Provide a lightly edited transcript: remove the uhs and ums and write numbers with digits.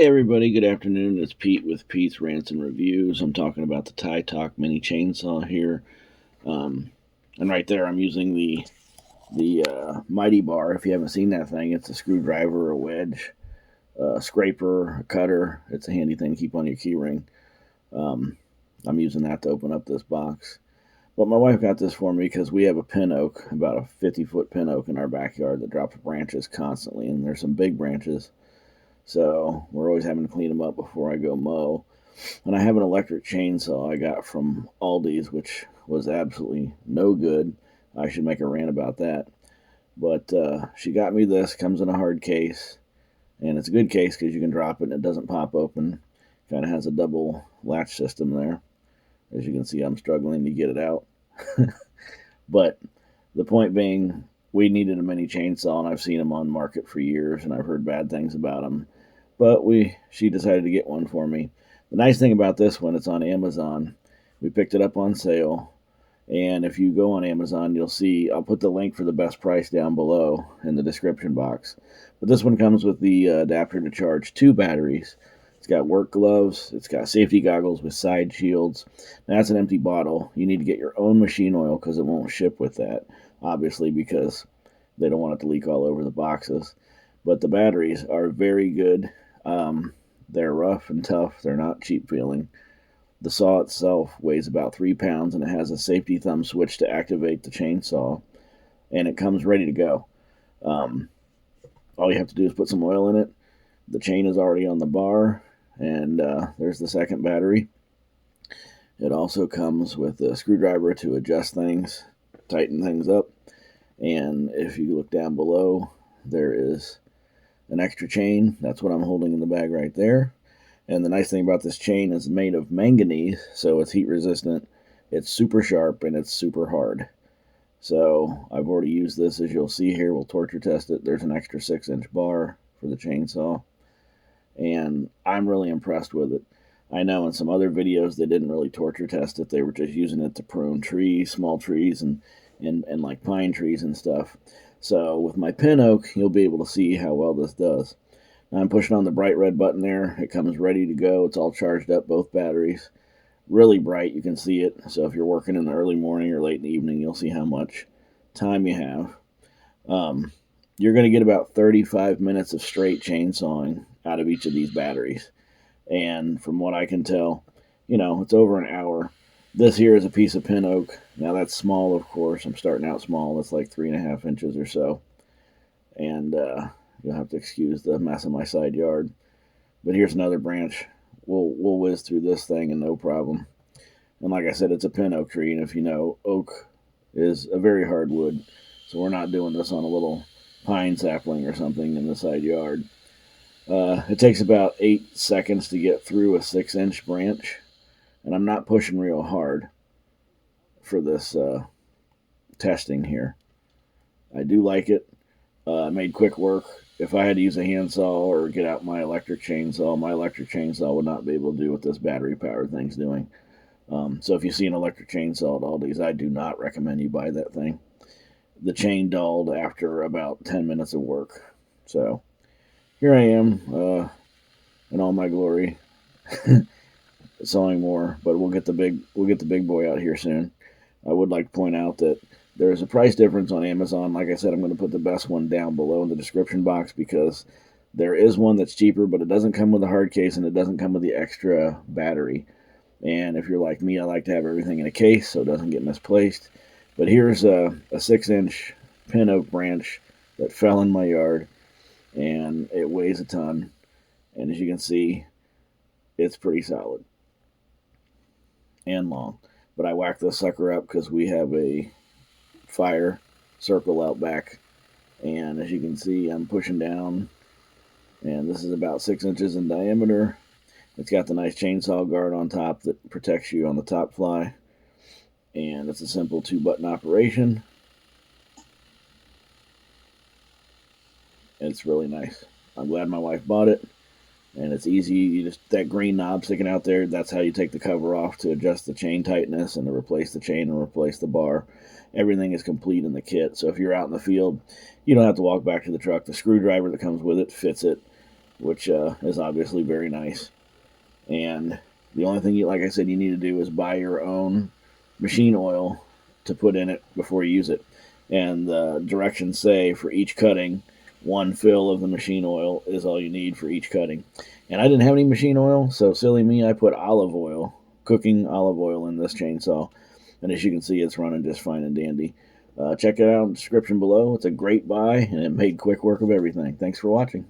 Hey everybody, good afternoon. It's Pete with Pete's Rants and Reviews. I'm talking about the Tietoc Mini Chain Saw here. And right there I'm using the Mighty Bar. If you haven't seen that thing, it's a screwdriver, a wedge, a scraper, a cutter. It's a handy thing to keep on your key ring. I'm using that to open up this box. But my wife got this for me because we have a pin oak, about a 50-foot pin oak in our backyard that drops branches constantly, and there's some big branches. So we're always having to clean them up before I go mow. And I have an electric chainsaw I got from Aldi's, which was absolutely no good. I should make a rant about that. But she got me this. Comes in a hard case, and it's a good case because you can drop it and it doesn't pop open. Kind of has a double latch system there. As you can see, I'm struggling to get it out. But the point being, we needed a mini chainsaw, and I've seen them on market for years, and I've heard bad things about them. But she decided to get one for me. The nice thing about this one, it's on Amazon. We picked it up on sale, and if you go on Amazon, you'll see, I'll put the link for the best price down below in the description box. But this one comes with the adapter to charge 2 batteries. It's got work gloves. It's got safety goggles with side shields. Now, that's an empty bottle. You need to get your own machine oil because it won't ship with that, obviously, because they don't want it to leak all over the boxes. But the batteries are very good. They're rough and tough. They're not cheap feeling. The saw itself weighs about 3 pounds, and it has a safety thumb switch to activate the chainsaw, and it comes ready to go. All you have to do is put some oil in it. The chain is already on the bar, and there's the second battery. It also comes with a screwdriver to adjust things, tighten things up, and if you look down below, there is an extra chain. That's what I'm holding in the bag right there. And the nice thing about this chain is made of manganese, so it's heat resistant, it's super sharp, and it's super hard. So I've already used this, as you'll see here. We'll torture test it. There's an extra 6-inch bar for the chainsaw, and I'm really impressed with it. I know in some other videos they didn't really torture test it. They were just using it to prune trees, small trees, and like pine trees and stuff. So with my pin oak, you'll be able to see how well this does. Now I'm pushing on the bright red button there. It comes ready to go. It's all charged up, both batteries. Really bright, you can see it. So if you're working in the early morning or late in the evening, you'll see how much time you have. You're going to get about 35 minutes of straight chainsawing out of each of these batteries. And from what I can tell, it's over an hour. This here is a piece of pin oak. Now that's small, of course. I'm starting out small. It's like 3.5 inches or so. And you'll have to excuse the mess in my side yard. But here's another branch. We'll whiz through this thing and no problem. And like I said, it's a pin oak tree. And if you know, oak is a very hard wood. So we're not doing this on a little pine sapling or something in the side yard. It takes about 8 seconds to get through a 6-inch branch. And I'm not pushing real hard for this testing here. I do like it. I made quick work. If I had to use a handsaw or get out my electric chainsaw would not be able to do what this battery-powered thing's doing. So if you see an electric chainsaw at Aldi's, I do not recommend you buy that thing. The chain dulled after about 10 minutes of work. So here I am in all my glory. Sawing more, but we'll get the big boy out here soon. I would like to point out that there is a price difference on Amazon. Like I said, I'm going to put the best one down below in the description box because there is one that's cheaper, but it doesn't come with a hard case and it doesn't come with the extra battery. And if you're like me, I like to have everything in a case so it doesn't get misplaced. But here's a 6-inch pin oak branch that fell in my yard, and it weighs a ton. And as you can see, it's pretty solid and long. But I whacked this sucker up because we have a fire circle out back, and as you can see, I'm pushing down, and this is about 6 inches in diameter. It's got the nice chainsaw guard on top that protects you on the top fly, and it's a simple 2-button operation. It's really nice. I'm glad my wife bought it. And it's easy. You just, that green knob sticking out there, that's how you take the cover off to adjust the chain tightness and to replace the chain and replace the bar. Everything is complete in the kit. So if you're out in the field, you don't have to walk back to the truck. The screwdriver that comes with it fits it. which is obviously very nice. And the only thing, like I said, you need to do is buy your own machine oil to put in it before you use it. And the directions say for each cutting, 1 fill of the machine oil is all you need for each cutting. And I didn't have any machine oil, so silly me, I put olive oil, cooking olive oil, in this chainsaw. And as you can see, it's running just fine and dandy. Check it out in the description below. It's a great buy, and it made quick work of everything. Thanks for watching.